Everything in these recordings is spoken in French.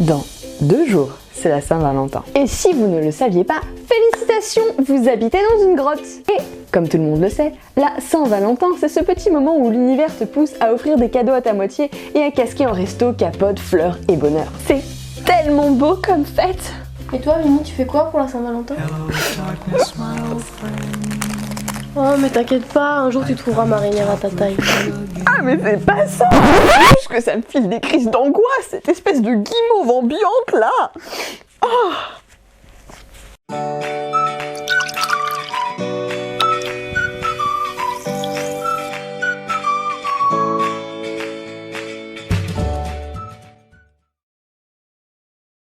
Dans 2 jours, c'est la Saint-Valentin. Et si vous ne le saviez pas, félicitations, vous habitez dans une grotte. Et comme tout le monde le sait, la Saint-Valentin, c'est ce petit moment où l'univers te pousse à offrir des cadeaux à ta moitié et à casquer en resto capote, fleurs et bonheur. C'est tellement beau comme fête. Et toi, Mimi, tu fais quoi pour la Saint-Valentin? Oh, mais t'inquiète pas, un jour tu trouveras marinière à ta taille. Ah mais c'est pas ça! C'est juste que ça me file des crises d'angoisse, cette espèce de guimauve ambiante là! Oh.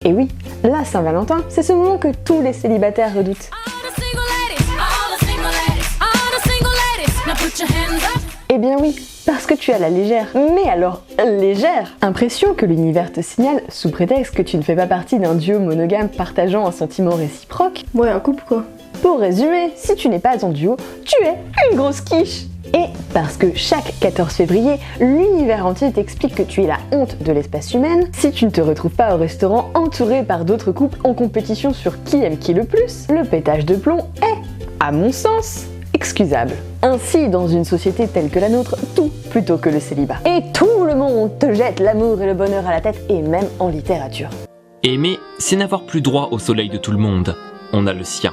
Et oui, la Saint-Valentin, c'est ce moment que tous les célibataires redoutent. Eh bien oui, parce que tu as la légère, mais alors légère, impression que l'univers te signale sous prétexte que tu ne fais pas partie d'un duo monogame partageant un sentiment réciproque. Ouais, un couple quoi. Pour résumer, si tu n'es pas en duo, tu es une grosse quiche. Et parce que chaque 14 février, l'univers entier t'explique que tu es la honte de l'espèce humaine, si tu ne te retrouves pas au restaurant entouré par d'autres couples en compétition sur qui aime qui le plus, le pétage de plomb est, à mon sens, excusable. Ainsi, dans une société telle que la nôtre, tout plutôt que le célibat. Et tout le monde te jette l'amour et le bonheur à la tête, et même en littérature. Aimer, c'est n'avoir plus droit au soleil de tout le monde. On a le sien.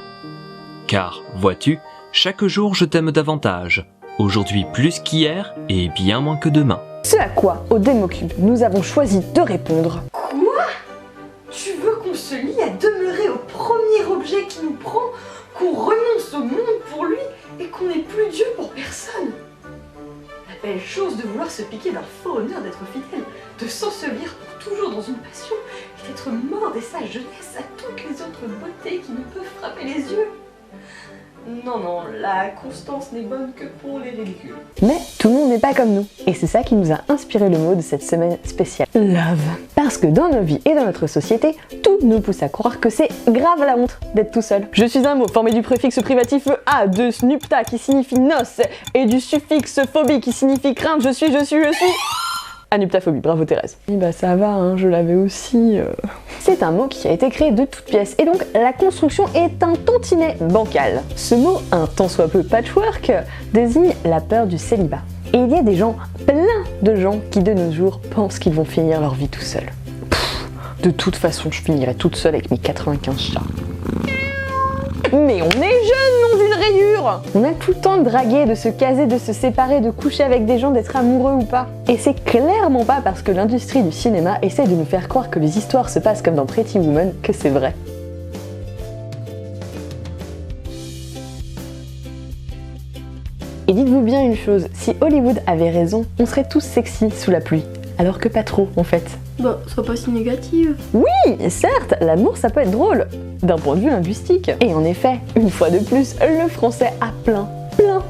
Car, vois-tu, chaque jour je t'aime davantage. Aujourd'hui plus qu'hier et bien moins que demain. Ce à quoi, au Démocube, nous avons choisi de répondre. Quoi? Tu veux qu'on se lie à demeurer au premier objet qui nous prend, qu'on renonce au monde pour lui et qu'on n'est plus Dieu pour personne? La belle chose de vouloir se piquer d'un faux honneur d'être fidèle, de s'ensevelir pour toujours dans une passion et d'être mort dès sa jeunesse à toutes les autres beautés qui nous peuvent frapper les yeux. Non, non, la constance n'est bonne que pour les ridicules. Mais tout le monde n'est pas comme nous. Et c'est ça qui nous a inspiré le mot de cette semaine spéciale. Love. Parce que dans nos vies et dans notre société, tout nous pousse à croire que c'est grave la honte d'être tout seul. Je suis un mot formé du préfixe privatif a, de snupta qui signifie noce, et du suffixe phobie qui signifie crainte, je suis. Anuptaphobie, bravo Thérèse. Et bah ça va, hein, je l'avais aussi. C'est un mot qui a été créé de toutes pièces, et donc la construction est un tantinet bancal. Ce mot, un tant soit peu patchwork, désigne la peur du célibat. Et il y a des gens, plein de gens, qui de nos jours pensent qu'ils vont finir leur vie tout seuls. De toute façon, je finirai toute seule avec mes 95 chats. Mais on est jeunes, non d'une rayure! On a tout le temps de draguer, de se caser, de se séparer, de coucher avec des gens, d'être amoureux ou pas. Et c'est clairement pas parce que l'industrie du cinéma essaie de nous faire croire que les histoires se passent comme dans Pretty Woman que c'est vrai. Et dites-vous bien une chose, si Hollywood avait raison, on serait tous sexy sous la pluie. Alors que pas trop, en fait. Bah, sois pas si négative. Oui, certes, l'amour ça peut être drôle, d'un point de vue linguistique. Et en effet, une fois de plus, le français a plein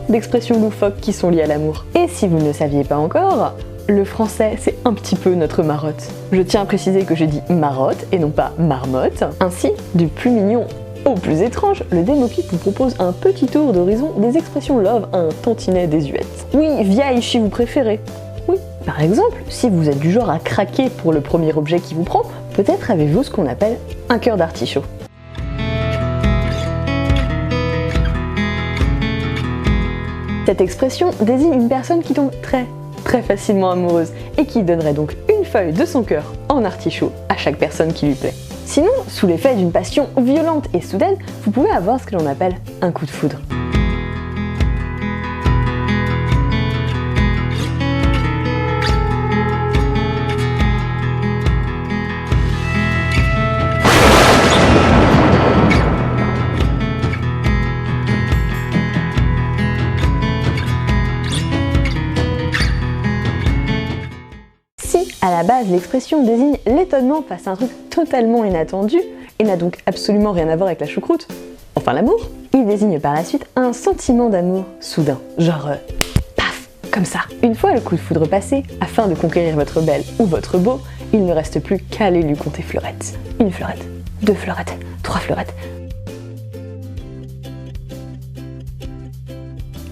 d'expressions loufoques qui sont liées à l'amour. Et si vous ne le saviez pas encore, le français c'est un petit peu notre marotte. Je tiens à préciser que je dis marotte et non pas marmotte. Ainsi, du plus mignon au plus étrange, le Démocube vous propose un petit tour d'horizon des expressions love à un tantinet désuète. Oui, vieille si vous préférez. Oui, par exemple, si vous êtes du genre à craquer pour le premier objet qui vous prend, peut-être avez-vous ce qu'on appelle un cœur d'artichaut. Cette expression désigne une personne qui tombe très facilement amoureuse et qui donnerait donc une feuille de son cœur en artichaut à chaque personne qui lui plaît. Sinon, sous l'effet d'une passion violente et soudaine, vous pouvez avoir ce que l'on appelle un coup de foudre. À la base, l'expression désigne l'étonnement face à un truc totalement inattendu et n'a donc absolument rien à voir avec la choucroute. Enfin l'amour. Il désigne par la suite un sentiment d'amour soudain, genre paf, comme ça. Une fois le coup de foudre passé, afin de conquérir votre belle ou votre beau, il ne reste plus qu'à aller lui compter fleurettes. Une fleurette, 2 fleurettes, 3 fleurettes,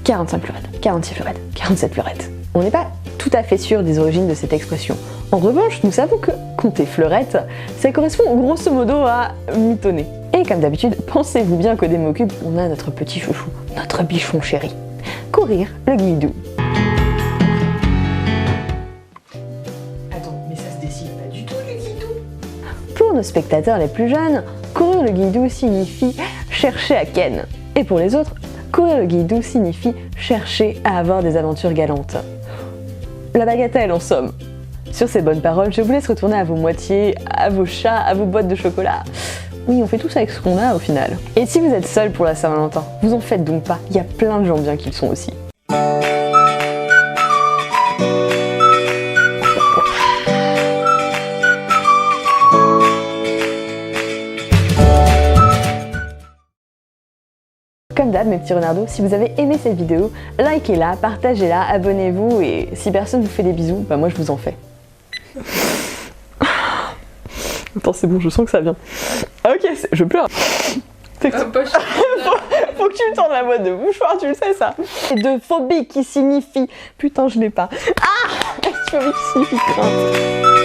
45 fleurettes, 46 fleurettes, 47 fleurettes. On n'est pas tout à fait sûr des origines de cette expression. En revanche, nous savons que compter fleurette, ça correspond grosso modo à mitonner. Et comme d'habitude, pensez-vous bien qu'au Démocube, on a notre petit chouchou, notre bichon chéri. Courir le guilledou. Attends, mais ça se décide pas du tout, le guilledou. Pour nos spectateurs les plus jeunes, courir le guilledou signifie chercher à ken. Et pour les autres, courir le guilledou signifie chercher à avoir des aventures galantes. La bagatelle en somme. Sur ces bonnes paroles, je vous laisse retourner à vos moitiés, à vos chats, à vos boîtes de chocolat. Oui, on fait tout ça avec ce qu'on a au final. Et si vous êtes seul pour la Saint-Valentin, vous en faites donc pas, il y a plein de gens bien qui le sont aussi. Comme d'hab, mes petits renardos, si vous avez aimé cette vidéo, likez-la, partagez-la, abonnez-vous et si personne vous fait des bisous, bah moi je vous en fais. Attends, c'est bon, je sens que ça vient. Ah ok, je pleure. Faut que tu me tournes la boîte de mouchoir, tu le sais ça. Et de phobie qui signifie... Putain, je l'ai pas. Ah! Phobie qui signifie crainte.